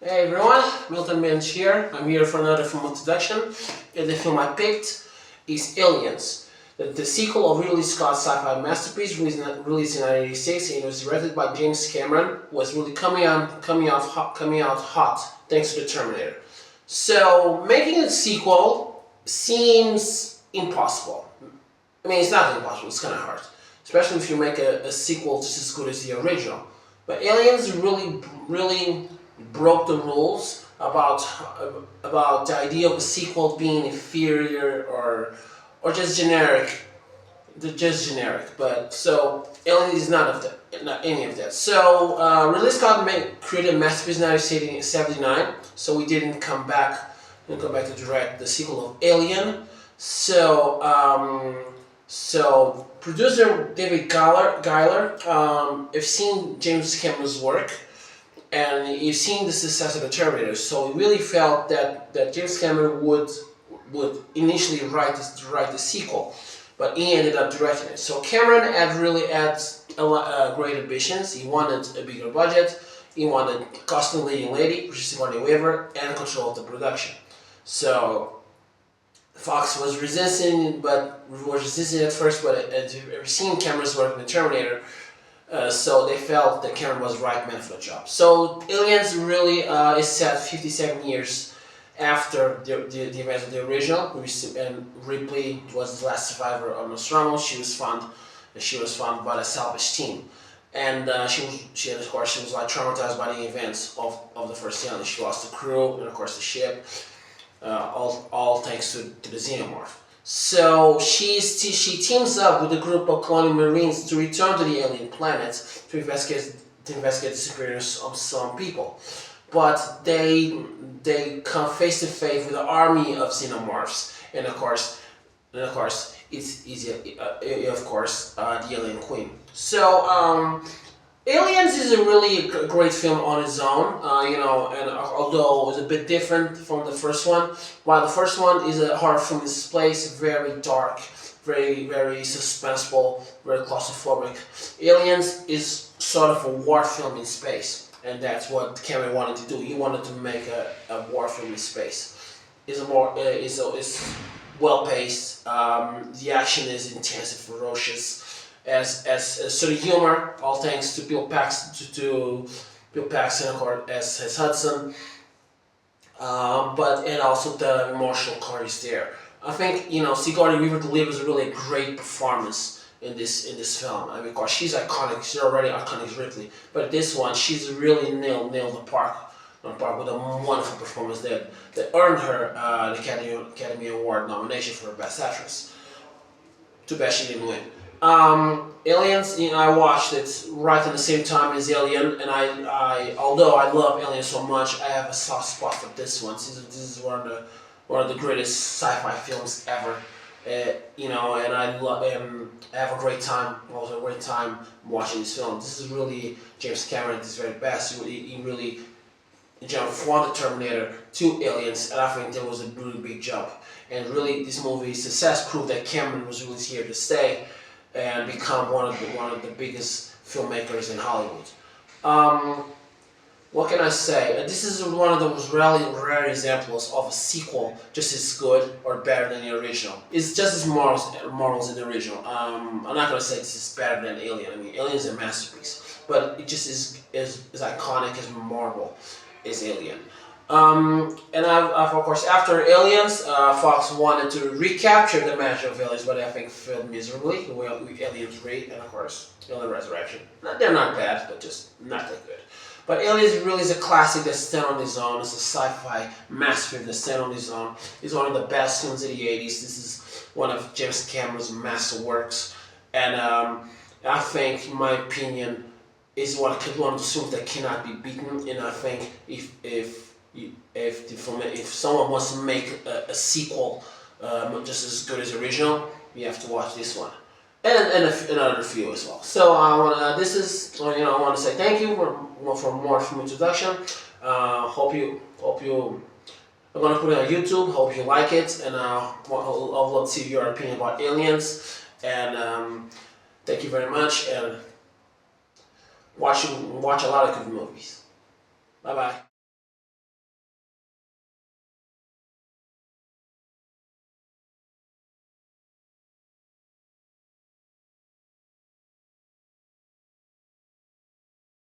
Hey everyone, Milton Bench here. I'm here for another film introduction. And the film I picked is Aliens, the sequel of Ridley Scott's sci-fi masterpiece released in 1986, and it was directed by James Cameron. Was really coming out hot thanks to the Terminator. So making a sequel seems impossible. I mean, it's not impossible. It's kind of hard, especially if you make a sequel just as good as the original. But Aliens really broke the rules about the idea of a sequel being inferior or just generic. But so Aliens is not any of that. So Ridley Scott created a masterpiece in 1979. So we didn't come back to direct the sequel of Alien. So producer David Giler, have seen James Cameron's work, and you've seen the success of the Terminator. So we really felt that James Cameron would initially write the sequel, but he ended up directing it. So Cameron had great ambitions. He wanted a bigger budget. He wanted costume leading lady, which is Sigourney Weaver, and control of the production. So Fox was resisting at first, but seeing Cameron's work in the Terminator, so they felt that Cameron was the right man for the job. So Aliens really is set 57 years after the events of the original, and Ripley was the last survivor of Nostromo. She was found by the salvage team, and she was like traumatized by the events of the first Alien. She lost the crew and of course the ship. All thanks to the Xenomorph. So she teams up with a group of colonial marines to return to the alien planet to investigate the disappearance of some people. But they come face to face with an army of Xenomorphs, and of course it's the Alien Queen. So Aliens is a really great film on its own, and although it was a bit different from the first one, while the first one is a horror film in space, very dark, very suspenseful, very claustrophobic. Aliens is sort of a war film in space, and that's what Cameron wanted to do. He wanted to make a war film in space. It's well paced. The action is intense and ferocious. As sort of humor, all thanks to Bill Paxton, as Hudson, and also the emotional core is there. I think Sigourney Weaver delivers a really great performance in this film. I mean, of course, she's iconic. She's already iconic as Ripley, but this one she's really nailed the park with a wonderful performance that earned her the Academy Award nomination for Best Actress. Too bad she didn't win. Aliens, I watched it right at the same time as Alien, and although I love Alien so much, I have a soft spot for this one. This is one of the greatest sci-fi films ever. And I have a great time. Also, a great time watching this film. This is really James Cameron at his very best. He really jumped from the Terminator to Aliens, and I think that was a really big jump. And really, this movie's success proved that Cameron was really here to stay and become one of the biggest filmmakers in Hollywood. What can I say? This is one of those rare examples of a sequel just as good or better than the original. It's just as morals in the original. I'm not going to say this is better than Alien. I mean, Alien is a masterpiece, but it just is as iconic, as memorable as Alien. And of course, after Aliens, Fox wanted to recapture the magic of Aliens, but I think failed miserably. With Aliens 3 and of course Alien Resurrection. They're not bad, but just not that good. But Aliens really is a classic that stands on its own. It's a sci-fi masterpiece that stands on its own. It's one of the best films of the 80s. This is one of James Cameron's masterworks, and I think, in my opinion, is one of the films that cannot be beaten. And I think if someone wants to make a sequel just as good as the original, you have to watch this one, and another few as well. So I want to say thank you for more film introduction. Hope you. I'm gonna put it on YouTube. Hope you like it, and I'll love to see your opinion about Aliens. And thank you very much, and watch a lot of good movies. Bye bye.